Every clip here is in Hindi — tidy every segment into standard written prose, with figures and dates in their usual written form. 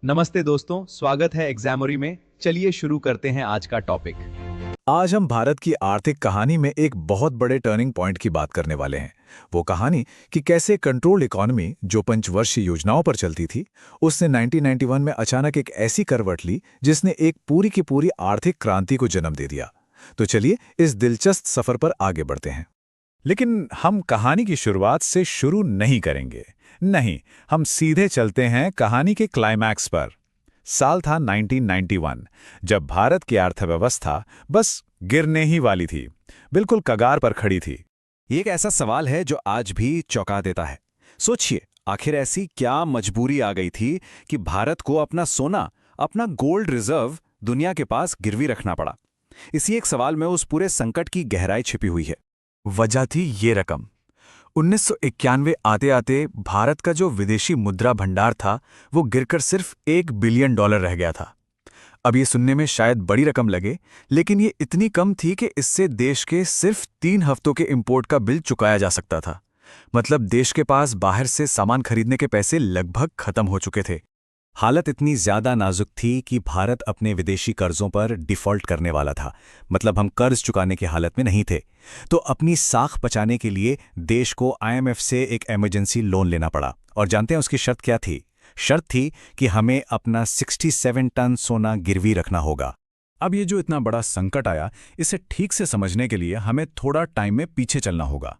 नमस्ते दोस्तों, स्वागत है एग्जामोरी में। चलिए शुरू करते हैं आज का टॉपिक। आज हम भारत की आर्थिक कहानी में एक बहुत बड़े टर्निंग पॉइंट की बात करने वाले हैं। वो कहानी कि कैसे कंट्रोल इकोनॉमी जो पंचवर्षीय योजनाओं पर चलती थी, उसने 1991 में अचानक एक ऐसी करवट ली जिसने एक पूरी की पूरी आर्थिक क्रांति को जन्म दे दिया। तो चलिए इस दिलचस्प सफर पर आगे बढ़ते हैं। लेकिन हम कहानी की शुरुआत से शुरू नहीं करेंगे। नहीं, हम सीधे चलते हैं कहानी के क्लाइमैक्स पर। साल था 1991, जब भारत की अर्थव्यवस्था बस गिरने ही वाली थी, बिल्कुल कगार पर खड़ी थी। ये एक ऐसा सवाल है जो आज भी चौंका देता है। सोचिए, आखिर ऐसी क्या मजबूरी आ गई थी कि भारत को अपना सोना, अपना गोल्ड रिजर्व दुनिया के पास गिरवी रखना पड़ा। इसी एक सवाल में उस पूरे संकट की गहराई छिपी हुई है। वजह थी ये रकम। 1991 आते आते भारत का जो विदेशी मुद्रा भंडार था, वो गिरकर सिर्फ $1 बिलियन रह गया था। अब ये सुनने में शायद बड़ी रकम लगे, लेकिन ये इतनी कम थी कि इससे देश के सिर्फ 3 हफ्तों के इंपोर्ट का बिल चुकाया जा सकता था। मतलब देश के पास बाहर से सामान खरीदने के पैसे लगभग खत्म हो चुके थे। हालत इतनी ज्यादा नाजुक थी कि भारत अपने विदेशी कर्जों पर डिफॉल्ट करने वाला था। मतलब हम कर्ज चुकाने की हालत में नहीं थे। तो अपनी साख बचाने के लिए देश को IMF से एक इमरजेंसी लोन लेना पड़ा। और जानते हैं उसकी शर्त क्या थी? शर्त थी कि हमें अपना 67 टन सोना गिरवी रखना होगा। अब ये जो इतना बड़ा संकट आया, इसे ठीक से समझने के लिए हमें थोड़ा टाइम में पीछे चलना होगा।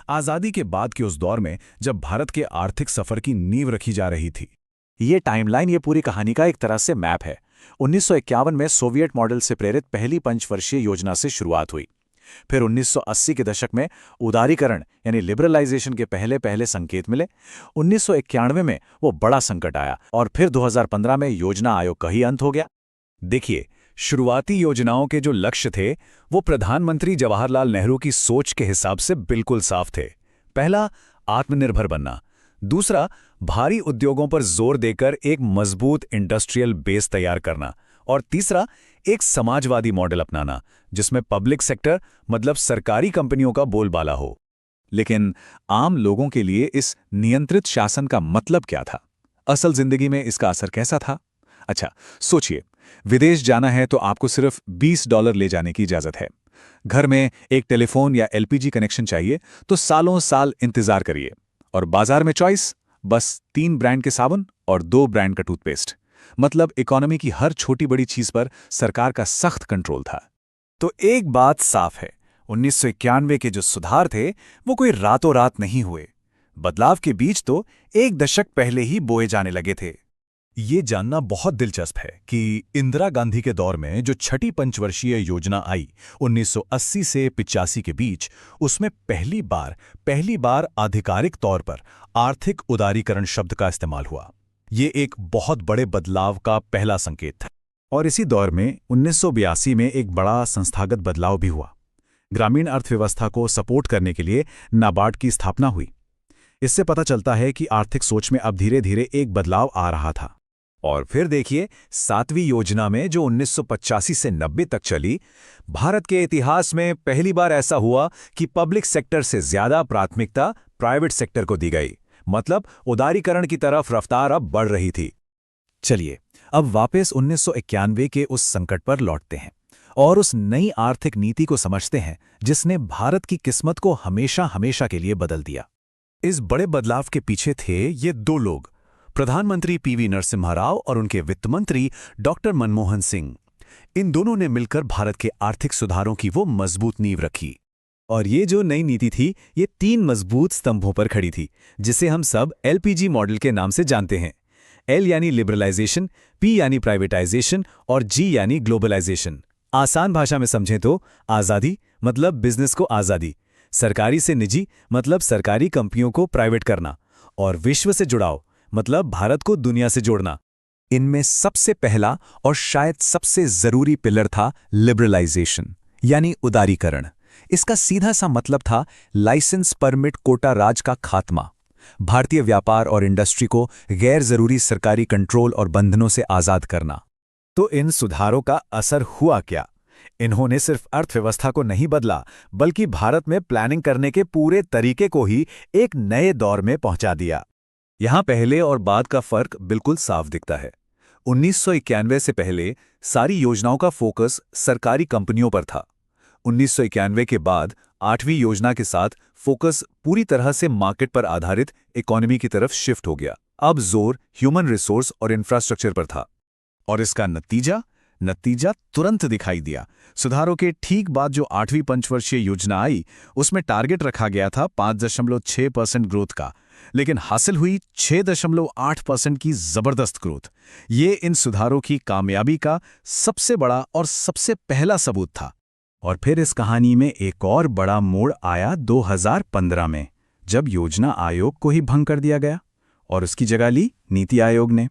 आज़ादी के बाद के उस दौर में जब भारत के आर्थिक सफर की नींव रखी जा रही थी। ये टाइमलाइन ये पूरी कहानी का एक तरह से मैप है। 1951 में सोवियत मॉडल से प्रेरित पहली पंचवर्षीय योजना से शुरुआत हुई। फिर 1980 के दशक में उदारीकरण यानी लिबरलाइजेशन के पहले पहले संकेत मिले। 1991 में वो बड़ा संकट आया और फिर 2015 में योजना आयोग का ही अंत हो गया। देखिए, शुरुआती योजनाओं के जो लक्ष्य थे, वो प्रधानमंत्री जवाहरलाल नेहरू की सोच के हिसाब से बिल्कुल साफ थे। पहला, आत्मनिर्भर बनना। दूसरा, भारी उद्योगों पर जोर देकर एक मजबूत इंडस्ट्रियल बेस तैयार करना। और तीसरा, एक समाजवादी मॉडल अपनाना जिसमें पब्लिक सेक्टर मतलब सरकारी कंपनियों का बोलबाला हो। लेकिन आम लोगों के लिए इस नियंत्रित शासन का मतलब क्या था? असल जिंदगी में इसका असर कैसा था? अच्छा, सोचिए, विदेश जाना है तो आपको सिर्फ $20 ले जाने की इजाजत है। घर में एक टेलीफोन या LPG कनेक्शन चाहिए तो सालों साल इंतजार करिए। और बाजार में चॉइस बस 3 ब्रांड के साबुन और 2 ब्रांड का टूथपेस्ट। मतलब इकोनॉमी की हर छोटी बड़ी चीज पर सरकार का सख्त कंट्रोल था। तो एक बात साफ है, 1991 के जो सुधार थे वो कोई रातों रात नहीं हुए। बदलाव के बीज तो एक दशक पहले ही बोए जाने लगे थे। ये जानना बहुत दिलचस्प है कि इंदिरा गांधी के दौर में जो छठी पंचवर्षीय योजना आई 1980 से 85 के बीच, उसमें पहली बार आधिकारिक तौर पर आर्थिक उदारीकरण शब्द का इस्तेमाल हुआ। ये एक बहुत बड़े बदलाव का पहला संकेत था। और इसी दौर में 1982 में एक बड़ा संस्थागत बदलाव भी हुआ। ग्रामीण अर्थव्यवस्था को सपोर्ट करने के लिए नाबार्ड की स्थापना हुई। इससे पता चलता है कि आर्थिक सोच में अब धीरे धीरे एक बदलाव आ रहा था। और फिर देखिए, 7वीं योजना में जो 1985 से 90 तक चली, भारत के इतिहास में पहली बार ऐसा हुआ कि पब्लिक सेक्टर से ज्यादा प्राथमिकता प्राइवेट सेक्टर को दी गई। मतलब उदारीकरण की तरफ रफ्तार अब बढ़ रही थी। चलिए, अब वापस 1991 के उस संकट पर लौटते हैं और उस नई आर्थिक नीति को समझते हैं जिसने भारत की किस्मत को हमेशा हमेशा के लिए बदल दिया। इस बड़े बदलाव के पीछे थे ये 2 लोग, प्रधानमंत्री PV नरसिम्हा राव और उनके वित्त मंत्री डॉक्टर मनमोहन सिंह। इन दोनों ने मिलकर भारत के आर्थिक सुधारों की वो मजबूत नींव रखी। और ये जो नई नीति थी, ये 3 मजबूत स्तंभों पर खड़ी थी, जिसे हम सब LPG मॉडल के नाम से जानते हैं। L यानी लिबरलाइजेशन, P यानी प्राइवेटाइजेशन और G यानी ग्लोबलाइजेशन। आसान भाषा में समझें तो आज़ादी मतलब बिजनेस को आज़ादी, सरकारी से निजी मतलब सरकारी कंपनियों को प्राइवेट करना, और विश्व से जुड़ाव मतलब भारत को दुनिया से जोड़ना। इनमें सबसे पहला और शायद सबसे जरूरी पिलर था लिबरलाइजेशन यानी उदारीकरण। इसका सीधा सा मतलब था लाइसेंस परमिट कोटा राज का खात्मा, भारतीय व्यापार और इंडस्ट्री को गैर जरूरी सरकारी कंट्रोल और बंधनों से आजाद करना। तो इन सुधारों का असर हुआ क्या? इन्होंने सिर्फ अर्थव्यवस्था को नहीं बदला, बल्कि भारत में प्लानिंग करने के पूरे तरीके को ही एक नए दौर में पहुंचा दिया। यहां पहले और बाद का फर्क बिल्कुल साफ दिखता है। 1991 से पहले सारी योजनाओं का फोकस सरकारी कंपनियों पर था। 1991 के बाद 8वीं योजना के साथ फोकस पूरी तरह से मार्केट पर आधारित इकोनॉमी की तरफ शिफ्ट हो गया। अब जोर ह्यूमन रिसोर्स और इंफ्रास्ट्रक्चर पर था। और इसका नतीजा तुरंत दिखाई दिया। सुधारों के ठीक बाद जो 8वीं पंचवर्षीय योजना आई, उसमें टारगेट रखा गया था 5.6% ग्रोथ का, लेकिन हासिल हुई 6.8% की जबरदस्त ग्रोथ। ये इन सुधारों की कामयाबी का सबसे बड़ा और सबसे पहला सबूत था। और फिर इस कहानी में एक और बड़ा मोड़ आया 2015 में, जब योजना आयोग को ही भंग कर दिया गया और उसकी जगह ली नीति आयोग ने।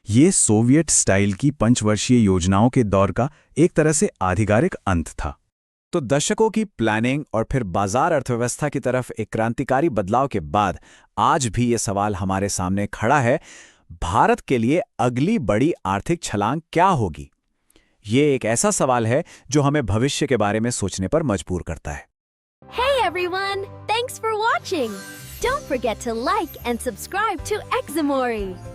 ये सोवियत स्टाइल की पंचवर्षीय योजनाओं के दौर का एक तरह से आधिकारिक अंत था। तो दशकों की प्लानिंग और फिर बाजार अर्थव्यवस्था की तरफ एक क्रांतिकारी बदलाव के बाद आज भी ये सवाल हमारे सामने खड़ा है, भारत के लिए अगली बड़ी आर्थिक छलांग क्या होगी? ये एक ऐसा सवाल है जो हमें भविष्य के बारे में सोचने पर मजबूर करता है। Hey everyone, thanks for watching. Don't forget to like and subscribe to Examori.